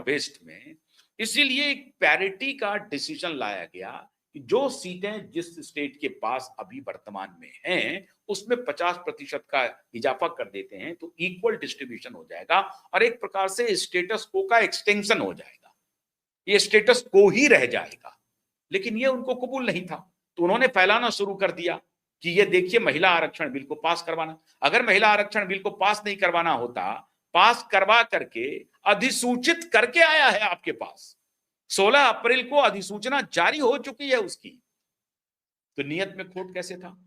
Waste में। इसीलिए एक पैरिटी का डिसीजन लाया गया कि जो सीटें जिस स्टेट के पास अभी वर्तमान में हैं, उसमें 50% का इजाफा कर देते हैं तो इक्वल डिस्ट्रीब्यूशन हो जाएगा और एक प्रकार से स्टेटस को का एक्सटेंशन हो जाएगा, ये स्टेटस को ही रह जाएगा। लेकिन ये उनको कबूल नहीं था, तो उन्होंने फैलाना शुरू कर दिया कि ये देखिए महिला आरक्षण बिल को पास करवाना। अगर महिला आरक्षण बिल को पास नहीं करवाना होता, पास करवा करके अधिसूचित करके आया है आपके पास, 16 अप्रैल को अधिसूचना जारी हो चुकी है उसकी, तो नियत में खोट कैसे था?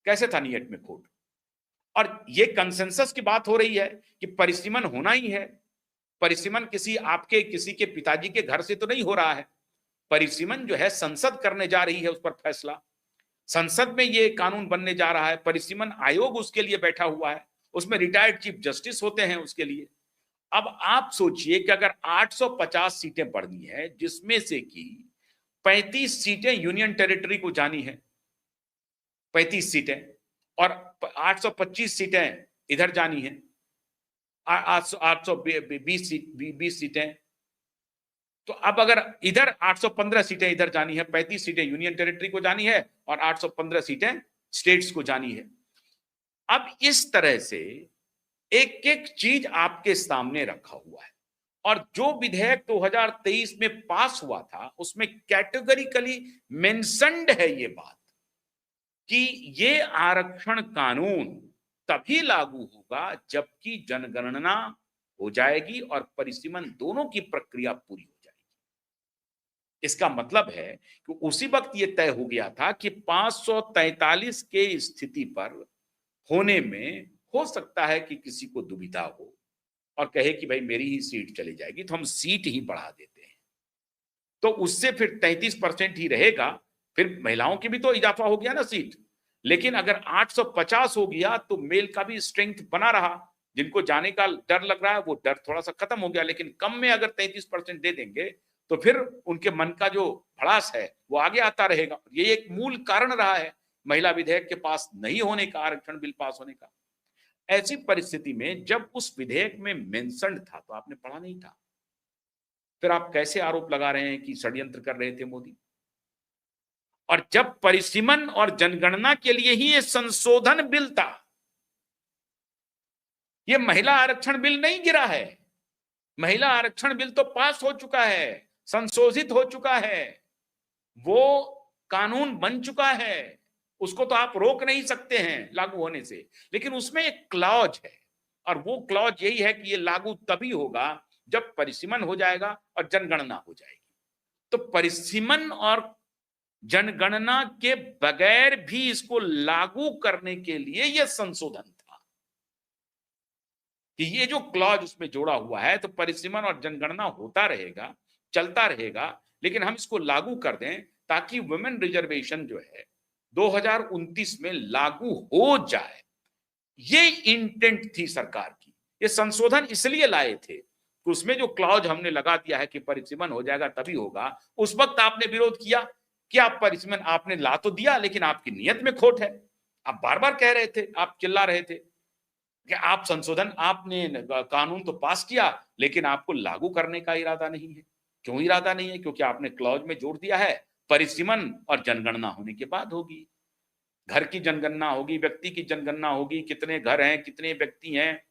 कैसे था नियत में खोट? और ये कंसेंसस की बात हो रही है कि परिसीमन होना ही है। परिसीमन किसी के पिताजी के घर से तो नहीं हो रहा है, परिसीमन जो है संसद करने जा रही है उस पर फैसला, संसद में ये कानून बनने जा रहा है, परिसीमन आयोग उसके लिए बैठा हुआ है, उसमें रिटायर्ड चीफ जस्टिस होते हैं उसके लिए। अब आप सोचिए कि अगर 850 सीटें बढ़नी है, जिसमें से कि 35 सीटें यूनियन टेरिटरी को जानी है, 35 सीटें, और 825 सीटें इधर जानी है, 820 सीटें, तो अब अगर इधर 815 सीटें इधर जानी है, 35 सीटें यूनियन टेरिटरी को जानी है और 815 सीटें स्टेट्स को जानी है। अब इस तरह से एक एक चीज आपके सामने रखा हुआ है और जो विधेयक 2023 में पास हुआ था उसमें कैटेगरिकली मेंशन्ड है ये बात कि ये आरक्षण कानून तभी लागू होगा जबकि जनगणना हो जाएगी और परिसीमन दोनों की प्रक्रिया पूरी हो जाएगी। इसका मतलब है कि उसी वक्त ये तय हो गया था कि 543 के स्थिति पर होने में हो सकता है कि किसी को दुविधा हो और कहे कि भाई मेरी ही सीट चली जाएगी तो हम सीट ही बढ़ा देते हैं, तो उससे फिर 33% ही रहेगा, फिर महिलाओं की भी तो इजाफा हो गया ना सीट। लेकिन अगर 850 हो गया तो मेल का भी स्ट्रेंथ बना रहा, जिनको जाने का डर लग रहा है वो डर थोड़ा सा खत्म हो गया। लेकिन कम में अगर 33% दे देंगे तो फिर उनके मन का जो भड़ास है वो आगे आता रहेगा। ये एक मूल कारण रहा है महिला विधेयक के पास नहीं होने का, आरक्षण बिल पास होने का। ऐसी परिस्थिति में जब उस विधेयक में मेंशन्ड था तो आपने पढ़ा नहीं था, फिर आप कैसे आरोप लगा रहे हैं कि षड्यंत्र कर रहे थे मोदी? और जब परिसीमन और जनगणना के लिए ही ये संशोधन बिल था, ये महिला आरक्षण बिल नहीं गिरा है, महिला आरक्षण बिल तो पास हो चुका है, संशोधित हो चुका है, वो कानून बन चुका है, उसको तो आप रोक नहीं सकते हैं लागू होने से। लेकिन उसमें एक क्लॉज है और वो क्लॉज यही है कि ये लागू तभी होगा जब परिसीमन हो जाएगा और जनगणना हो जाएगी। तो परिसीमन और जनगणना के बगैर भी इसको लागू करने के लिए यह संशोधन था कि ये जो क्लॉज उसमें जोड़ा हुआ है तो परिसीमन और जनगणना होता रहेगा, चलता रहेगा, लेकिन हम इसको लागू कर दें ताकि वुमेन रिजर्वेशन जो है 2029 में लागू हो जाए। ये इंटेंट थी सरकार की। ये संशोधन इसलिए लाए थे कि उसमें जो क्लॉज हमने लगा दिया है कि परिसीमन हो जाएगा तभी होगा, उस वक्त आपने विरोध किया कि आप परिसीमन आपने ला तो दिया लेकिन आपकी नियत में खोट है। आप बार बार कह रहे थे, आप चिल्ला रहे थे कि आप संशोधन, आपने कानून तो पास किया लेकिन आपको लागू करने का इरादा नहीं है। क्यों इरादा नहीं है? क्योंकि आपने क्लॉज में जोड़ दिया है परिसीमन और जनगणना होने के बाद होगी। घर की जनगणना होगी, व्यक्ति की जनगणना होगी, कितने घर हैं, कितने व्यक्ति हैं,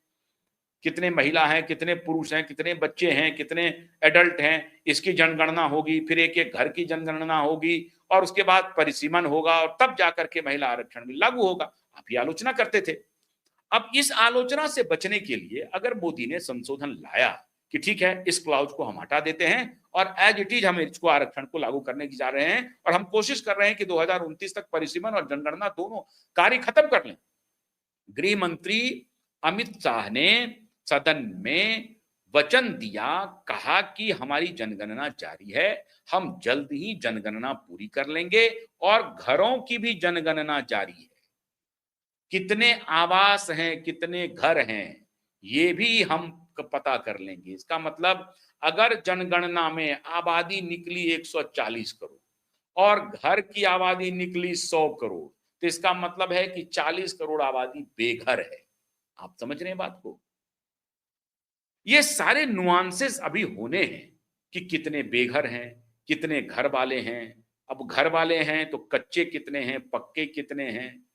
कितने महिला हैं, कितने पुरुष हैं, कितने बच्चे हैं, कितने एडल्ट हैं, इसकी जनगणना होगी, फिर एक एक घर की जनगणना होगी और उसके बाद परिसीमन होगा और तब जाकर के महिला आरक्षण भी लागू होगा। आप ये आलोचना करते थे। अब इस आलोचना से बचने के लिए अगर मोदी ने संशोधन लाया कि ठीक है इस क्लाउज को हम हटा देते हैं और एज इट इज हम इसको आरक्षण को लागू करने की जा रहे हैं और हम कोशिश कर रहे हैं कि 2029 तक परिसीमन और जनगणना दोनों कार्य खत्म कर लें। गृह मंत्री अमित शाह ने सदन में वचन दिया, कहा कि हमारी जनगणना जारी है, हम जल्द ही जनगणना पूरी कर लेंगे और घरों की भी जनगणना जारी है। कितने आवास हैं, कितने घर हैं, ये भी हम पता कर लेंगे। इसका मतलब अगर जनगणना में आबादी निकली 140 करोड़ और घर की आबादी निकली 100 करोड़, तो इसका मतलब है कि 40 करोड़ आबादी बेघर है। आप समझ रहे हैं बात को? ये सारे नुआंसेस अभी होने हैं कि कितने बेघर हैं, कितने घर वाले हैं। अब घर वाले हैं तो कच्चे कितने हैं, पक्के कितने हैं,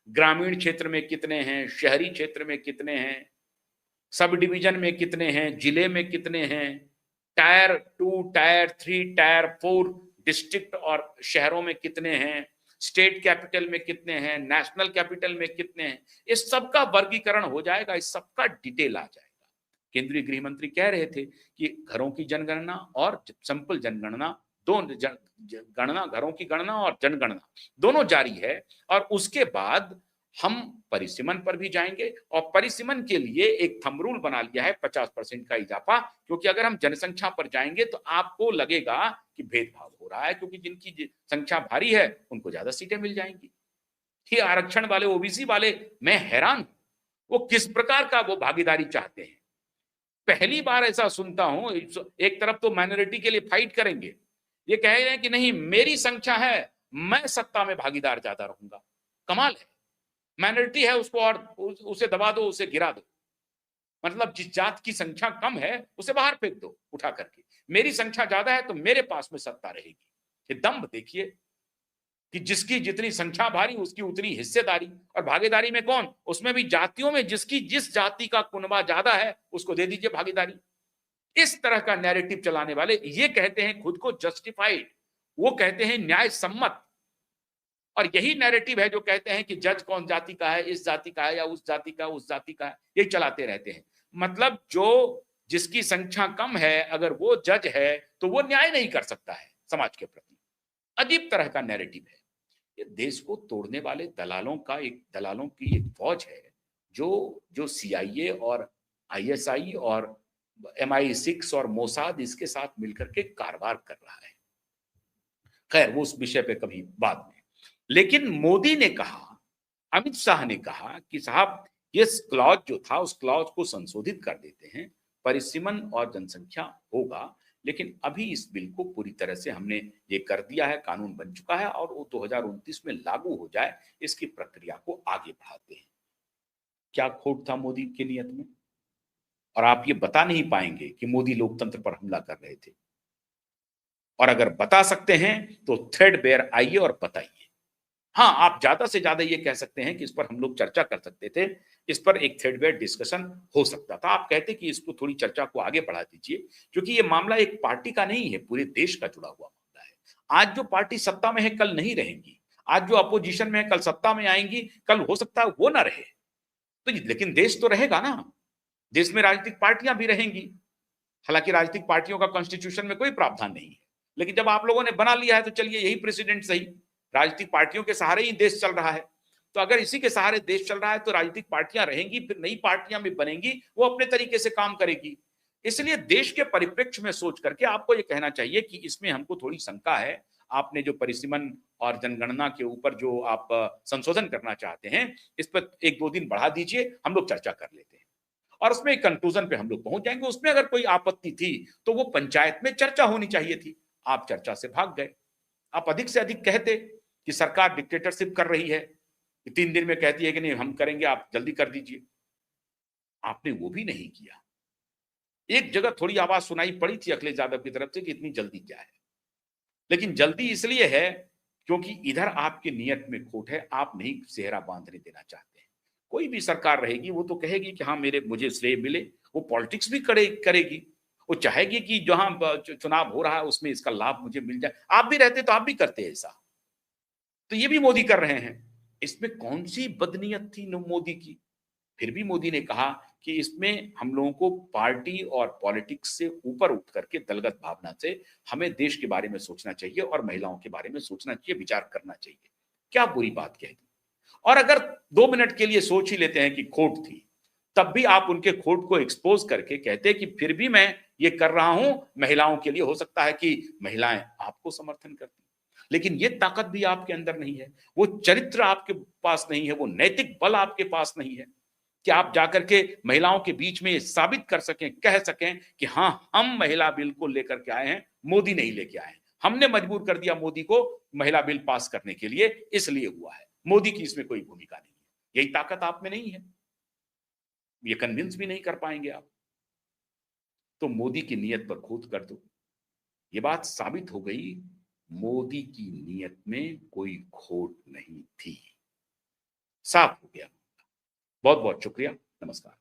ग्रामीण क्षेत्र में कितने हैं, शहरी क्षेत्र में कितने हैं, सब डिवीजन में कितने हैं, जिले में कितने हैं, टायर 2, टायर 3, टायर 4 डिस्ट्रिक्ट और शहरों में कितने हैं, स्टेट कैपिटल में कितने हैं, नेशनल कैपिटल में कितने हैं। इस सब का वर्गीकरण हो जाएगा, इस सब का डिटेल आ जाएगा। केंद्रीय गृह मंत्री कह रहे थे कि घरों की जनगणना और सिंपल जनगणना, गणना, घरों की गणना और जनगणना दोनों जारी है, और उसके बाद हम परिसीमन पर भी जाएंगे, और परिसीमन के लिए एक थंब रूल बना लिया है 50% का इजाफा, क्योंकि अगर हम जनसंख्या पर जाएंगे तो आपको लगेगा कि भेदभाव हो रहा है, क्योंकि जिनकी संख्या भारी है उनको ज्यादा सीटें मिल जाएंगी। ये आरक्षण वाले, ओबीसी वाले, मैं हैरान हूं, वो किस प्रकार का वो भागीदारी चाहते हैं। पहली बार ऐसा सुनता हूं, एक तरफ तो माइनॉरिटी के लिए फाइट करेंगे, ये कह रहे हैं कि नहीं मेरी संख्या है, मैं सत्ता में भागीदार ज्यादा रहूंगा। कमाल है, माइनॉरिटी है उसको और उसे दबा दो, उसे गिरा दो। मतलब जिस जात की संख्या कम है उसे बाहर फेंक दो उठा करके, मेरी संख्या ज्यादा है तो मेरे पास में सत्ता रहेगी। ये दम्भ देखिए कि जिसकी जितनी संख्या भारी उसकी उतनी हिस्सेदारी, और भागीदारी में कौन, उसमें भी जातियों में जिसकी जिस जाति का कुनबा ज्यादा है उसको दे दीजिए भागीदारी। इस तरह का नैरेटिव चलाने वाले ये कहते हैं खुद को जस्टिफाइड, वो कहते हैं न्याय सम्मत, और यही नैरेटिव है जो कहते हैं कि जज कौन जाति का है, इस जाति का है या उस जाति का, उस जाति का है, यही चलाते रहते हैं। मतलब जो जिसकी संख्या कम है अगर वो जज है तो वो न्याय नहीं कर सकता है समाज के प्रति। अजीब तरह का नैरेटिव है। ये देश को तोड़ने वाले दलालों की एक फौज है, जो जो सीआईए और आईएसआई और MI6 और मोसाद इसके साथ मिलकर के कारवार कर रहा है। खैर वो उस विषय पे कभी बाद में। लेकिन मोदी ने कहा, अमित शाह ने कहा कि साहब ये क्लॉज जो था उस क्लॉज को संशोधित कर देते हैं, परिसीमन और जनसंख्या होगा, लेकिन अभी इस बिल को पूरी तरह से हमने ये कर दिया है, कानून बन चुका है और वो 2029 में लागू हो जाए, इसकी प्रक्रिया को आगे बढ़ाते हैं। क्या खोट था मोदी की नियत में? और आप ये बता नहीं पाएंगे कि मोदी लोकतंत्र पर हमला कर रहे थे, और अगर बता सकते हैं तो थ्रेडबेयर आइए और बताइए। हाँ, आप ज्यादा से ज्यादा ये कह सकते हैं कि इस पर हम लोग चर्चा कर सकते थे, इस पर एक थ्रेडबेयर डिस्कशन हो सकता था। आप कहते कि इसको थोड़ी चर्चा को आगे बढ़ा दीजिए, क्योंकि ये मामला एक पार्टी का नहीं है, पूरे देश का जुड़ा हुआ मामला है। आज जो पार्टी सत्ता में है कल नहीं रहेंगी, आज जो अपोजिशन में है कल सत्ता में आएंगी, कल हो सकता है वो ना रहे, तो लेकिन देश तो रहेगा ना, देश में राजनीतिक पार्टियां भी रहेंगी। हालांकि राजनीतिक पार्टियों का कॉन्स्टिट्यूशन में कोई प्रावधान नहीं है, लेकिन जब आप लोगों ने बना लिया है तो चलिए यही प्रेसिडेंट सही, राजनीतिक पार्टियों के सहारे ही देश चल रहा है। तो अगर इसी के सहारे देश चल रहा है तो राजनीतिक पार्टियां रहेंगी, फिर नई पार्टियां भी बनेंगी, वो अपने तरीके से काम करेगी। इसलिए देश के परिप्रेक्ष्य में सोच करके आपको ये कहना चाहिए कि इसमें हमको थोड़ी शंका है। आपने जो परिसीमन और जनगणना के ऊपर जो आप संशोधन करना चाहते हैं, इस पर 1-2 दिन बढ़ा दीजिए, हम लोग चर्चा कर लेते हैं और उसमें एक कंक्लूजन पे हम लोग पहुंच जाएंगे। उसमें अगर कोई आपत्ति थी तो वो पंचायत में चर्चा होनी चाहिए थी, आप चर्चा से भाग गए। आप अधिक से अधिक कहते कि सरकार डिक्टेटरशिप कर रही है, 3 दिन में कहती है कि नहीं हम करेंगे, आप जल्दी कर दीजिए। आपने वो भी नहीं किया। एक जगह थोड़ी आवाज सुनाई पड़ी थी अखिलेश यादव की तरफ से कि इतनी जल्दी क्या है, लेकिन जल्दी इसलिए है क्योंकि इधर आपकी नीयत में खोट है, आप नहीं सेहरा बांधने देना चाहते हैं। कोई भी सरकार रहेगी वो तो कहेगी कि हाँ मुझे श्रेय मिले, वो पॉलिटिक्स भी करेगी, वो चाहेगी कि जहां चुनाव हो रहा है उसमें इसका लाभ मुझे मिल जाए। आप भी रहते तो आप भी करते ऐसा, तो ये भी मोदी कर रहे हैं। इसमें कौन सी बदनीयत थी मोदी की? फिर भी मोदी ने कहा कि इसमें हम लोगों को पार्टी और पॉलिटिक्स से ऊपर उठ करके दलगत भावना से हमें देश के बारे में सोचना चाहिए और महिलाओं के बारे में सोचना चाहिए, विचार करना चाहिए। क्या बुरी बात कह दी? और अगर 2 मिनट के लिए सोच ही लेते हैं कि खोट थी, तब भी आप उनके खोट को एक्सपोज करके कहते कि फिर भी मैं ये कर रहा हूं महिलाओं के लिए। हो सकता है कि महिलाएं आपको समर्थन करती, लेकिन ये ताकत भी आपके अंदर नहीं है, वो चरित्र आपके पास नहीं है, वो नैतिक बल आपके पास नहीं है कि आप जाकर के महिलाओं के बीच में साबित कर सकें, कह सकें कि हाँ हम महिला बिल को लेकर के आए हैं, मोदी नहीं लेके आए हैं, हमने मजबूर कर दिया मोदी को महिला बिल पास करने के लिए, इसलिए हुआ है, मोदी की इसमें कोई भूमिका नहीं है। यही ताकत आप में नहीं है, ये कन्विंस भी नहीं कर पाएंगे आप। तो मोदी की नीयत पर खोद कर दो। ये बात साबित हो गई, मोदी की नीयत में कोई खोट नहीं थी। साफ हो गया। बहुत बहुत शुक्रिया। नमस्कार।